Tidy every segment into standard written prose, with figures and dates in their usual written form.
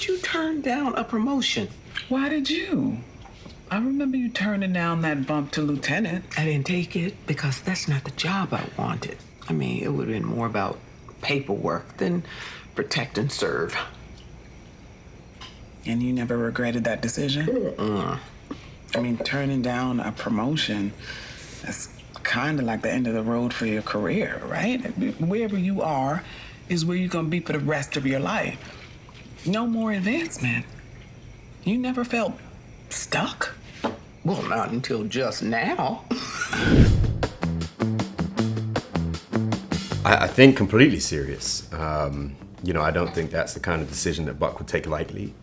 did you turn down a promotion? Why did you? I remember you turning down that bump to lieutenant. I didn't take it because that's not the job I wanted. I mean, it would have been more about paperwork than protect and serve. And you never regretted that decision? I mean, turning down a promotion, that's kind of like the end of the road for your career, right? Wherever you are is where you're going to be for the rest of your life. No more advancement. You never felt stuck? Well, not until just now. I think completely serious. I don't think that's the kind of decision that Buck would take lightly.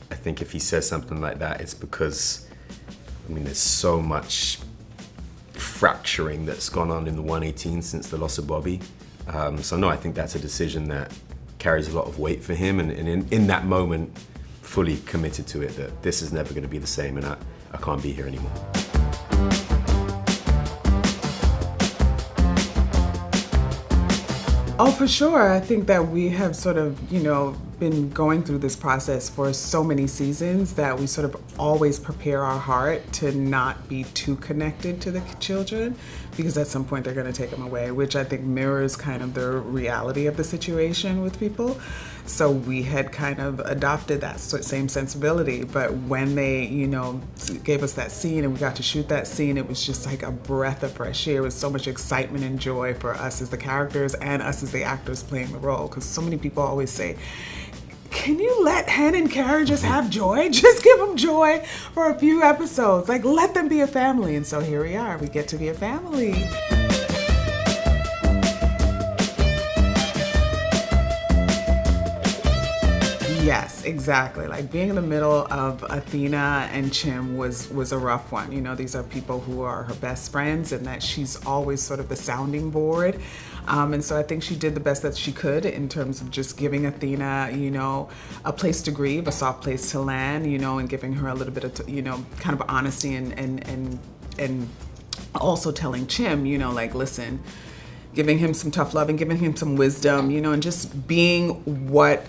I think if he says something like that, it's because, there's so much fracturing that's gone on in the 118 since the loss of Bobby. No, I think that's a decision that carries a lot of weight for him, and in that moment, fully committed to it, that this is never going to be the same, and I can't be here anymore. Oh, for sure. I think that we have sort of, been going through this process for so many seasons that we sort of always prepare our heart to not be too connected to the children, because at some point they're going to take them away, which I think mirrors kind of the reality of the situation with people. So we had kind of adopted that same sensibility. But when they, gave us that scene and we got to shoot that scene, it was just like a breath of fresh air. It was so much excitement and joy for us as the characters and us as the actors playing the role. Because so many people always say, can you let Hen and Carrie just have joy? Just give them joy for a few episodes. Like, let them be a family. And so here we are. We get to be a family. Yes, exactly. Like being in the middle of Athena and Chim was a rough one. These are people who are her best friends, and that she's always sort of the sounding board. And so I think she did the best that she could in terms of just giving Athena, a place to grieve, a soft place to land, and giving her a little bit of, kind of honesty and also telling Chim, listen, giving him some tough love and giving him some wisdom, and just being what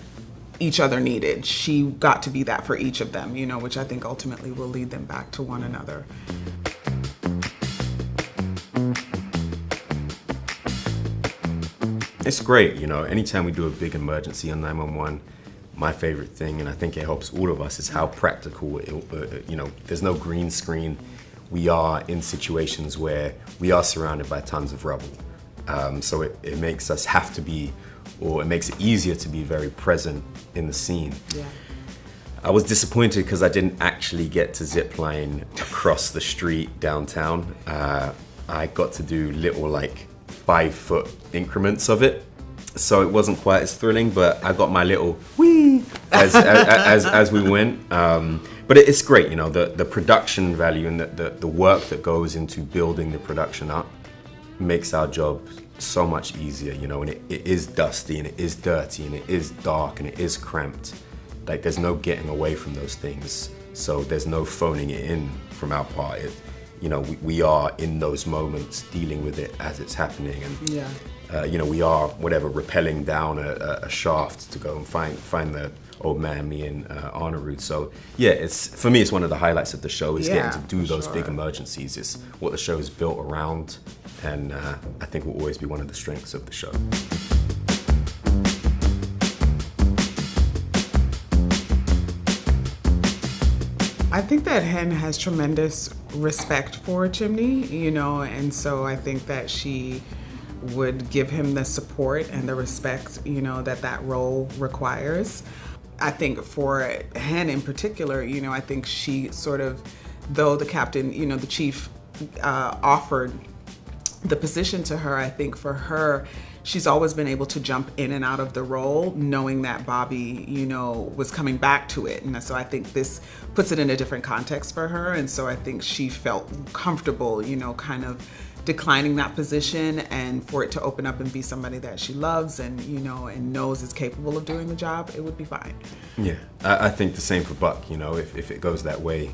each other needed. She got to be that for each of them, which I think ultimately will lead them back to one another. It's great, anytime we do a big emergency on 911, my favorite thing, and I think it helps all of us, is how practical, there's no green screen. We are in situations where we are surrounded by tons of rubble. So it makes us have to be, or it makes it easier to be very present in the scene. Yeah. I was disappointed because I didn't actually get to zip line across the street downtown. I got to do little 5-foot increments of it, so it wasn't quite as thrilling, but I got my little whee as we went. But it's great, the production value and the work that goes into building the production up makes our job so much easier, and it is dusty and it is dirty and it is dark and it is cramped. There's no getting away from those things, so there's no phoning it in from our part. We are in those moments dealing with it as it's happening, and we are rappelling down a shaft to go and find the old man, me and Arnarude. So yeah, for me it's one of the highlights of the show, is getting to do those big emergencies. It's what the show is built around, and I think will always be one of the strengths of the show. I think that Hen has tremendous respect for Chimney, and so I think that she would give him the support and the respect, that role requires. I think for Hen in particular, I think she sort of, though the captain, the chief offered the position to her, I think for her, she's always been able to jump in and out of the role, knowing that Bobby, was coming back to it. And so I think this puts it in a different context for her. And so I think she felt comfortable, kind of declining that position, and for it to open up and be somebody that she loves and, and knows is capable of doing the job, it would be fine. Yeah, I think the same for Buck, if it goes that way.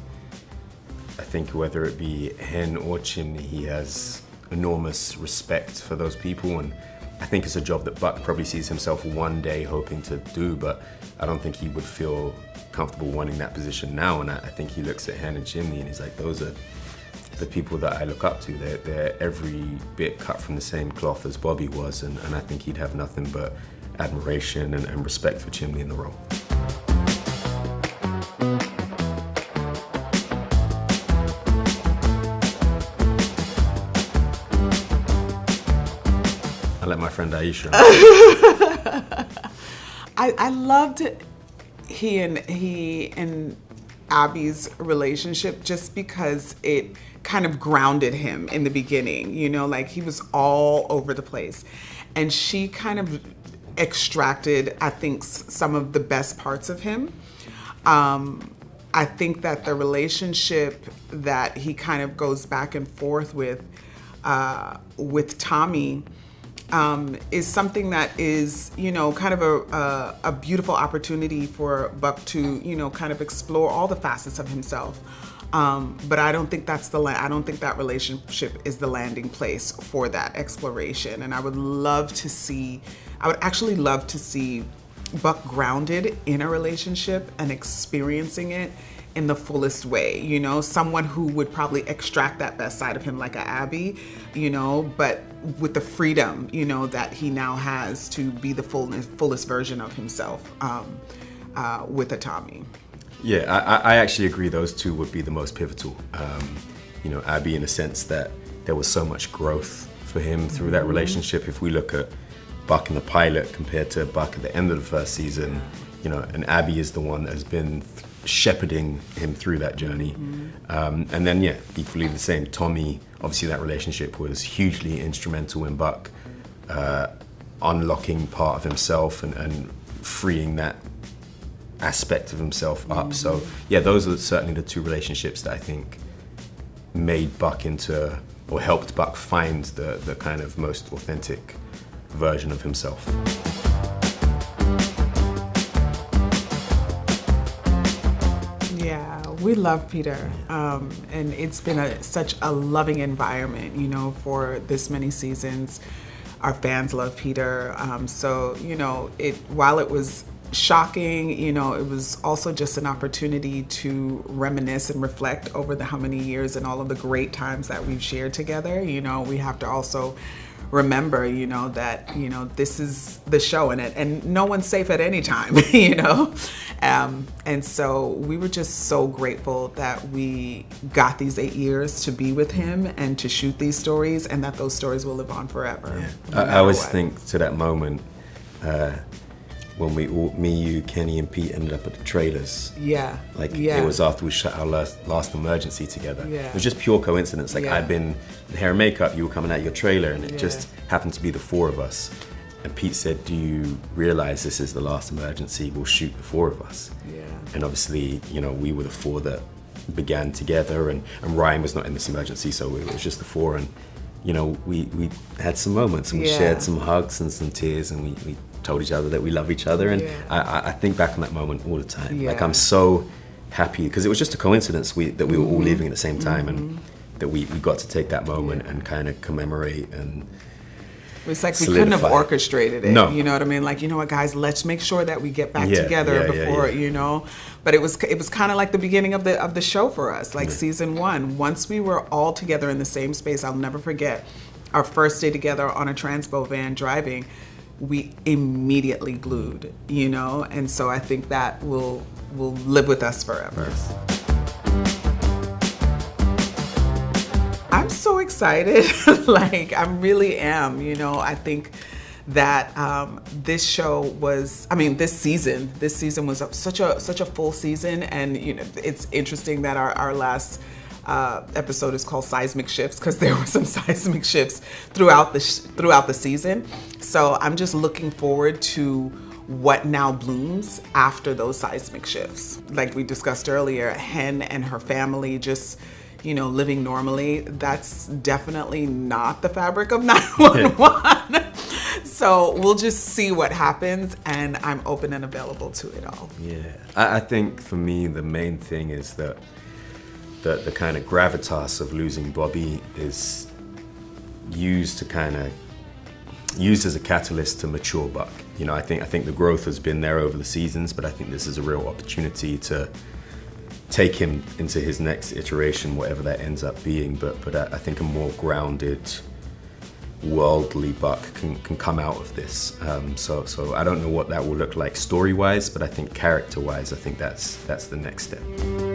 I think whether it be Hen or Chimney, he has enormous respect for those people, and I think it's a job that Buck probably sees himself one day hoping to do, but I don't think he would feel comfortable wanting that position now. And I think he looks at Hen and Chimney and he's like, those are the people that I look up to. They're every bit cut from the same cloth as Bobby was, and I think he'd have nothing but admiration and respect for Chimney in the role. I let my friend Aisha. I loved he and Abby's relationship just because it kind of grounded him in the beginning, you know, like he was all over the place. And she kind of extracted, I think, some of the best parts of him. I think that the relationship that he kind of goes back and forth with Tommy is something that is, you know, kind of a beautiful opportunity for Buck to, you know, kind of explore all the facets of himself. But I don't think that's I don't think that relationship is the landing place for that exploration. And I would actually love to see Buck grounded in a relationship and experiencing it in the fullest way, you know, someone who would probably extract that best side of him like a Abby, you know, but with the freedom, you know, that he now has to be the fullest version of himself with a Tommy. Yeah, I actually agree those two would be the most pivotal. You know, Abby in the sense that there was so much growth for him through that relationship. If we look at Buck in the pilot compared to Buck at the end of the first season, you know, and Abby is the one that has been shepherding him through that journey. And then, yeah, equally the same, Tommy, obviously that relationship was hugely instrumental in Buck unlocking part of himself and freeing that aspect of himself up. So yeah, those are certainly the two relationships that I think made Buck into, or helped Buck find the kind of most authentic version of himself. Yeah, we love Peter, and it's been such a loving environment, you know, for this many seasons. Our fans love Peter, so you know, while it was shocking, you know, it was also just an opportunity to reminisce and reflect over how many years and all of the great times that we've shared together. You know, we have to also remember, you know, that, you know, this is the show and no one's safe at any time, you know? And so we were just so grateful that we got these 8 years to be with him and to shoot these stories, and that those stories will live on forever. Yeah. I always think to that moment, when me, you, Kenny, and Pete ended up at the trailers. Yeah. Like, it was after we shot our last emergency together. Yeah. It was just pure coincidence. Like, I'd been in hair and makeup, you were coming out your trailer, and it just happened to be the four of us. And Pete said, do you realize this is the last emergency? We'll shoot the four of us. Yeah. And obviously, you know, we were the four that began together, and Ryan was not in this emergency, so it was just the four. And, you know, we had some moments, and we shared some hugs and some tears, and we told each other that we love each other, and I think back on that moment all the time. Like, I'm so happy because it was just a coincidence that we were all leaving at the same time, and that we got to take that moment and kind of commemorate. And it's like we couldn't have orchestrated it. No. You know what I mean? Like, you know what, guys, let's make sure that we get back together before, you know. But it was kind of like the beginning of the show for us, like season one. Once we were all together in the same space, I'll never forget our first day together on a Transpo van driving. We immediately glued, you know, and so I think that will live with us forever. I'm so excited, like I really am, you know. I think that this season was such a full season, and you know, it's interesting that our last episode is called Seismic Shifts because there were some seismic shifts throughout the season. So I'm just looking forward to what now blooms after those seismic shifts. Like we discussed earlier, Hen and her family just, you know, living normally. That's definitely not the fabric of 911. So we'll just see what happens, and I'm open and available to it all. Yeah, I think for me the main thing is that the kind of gravitas of losing Bobby is used to kind of used as a catalyst to mature Buck. You know, I think the growth has been there over the seasons, but I think this is a real opportunity to take him into his next iteration, whatever that ends up being. But I think a more grounded, worldly Buck can come out of this. So I don't know what that will look like story-wise, but I think character-wise, I think that's the next step.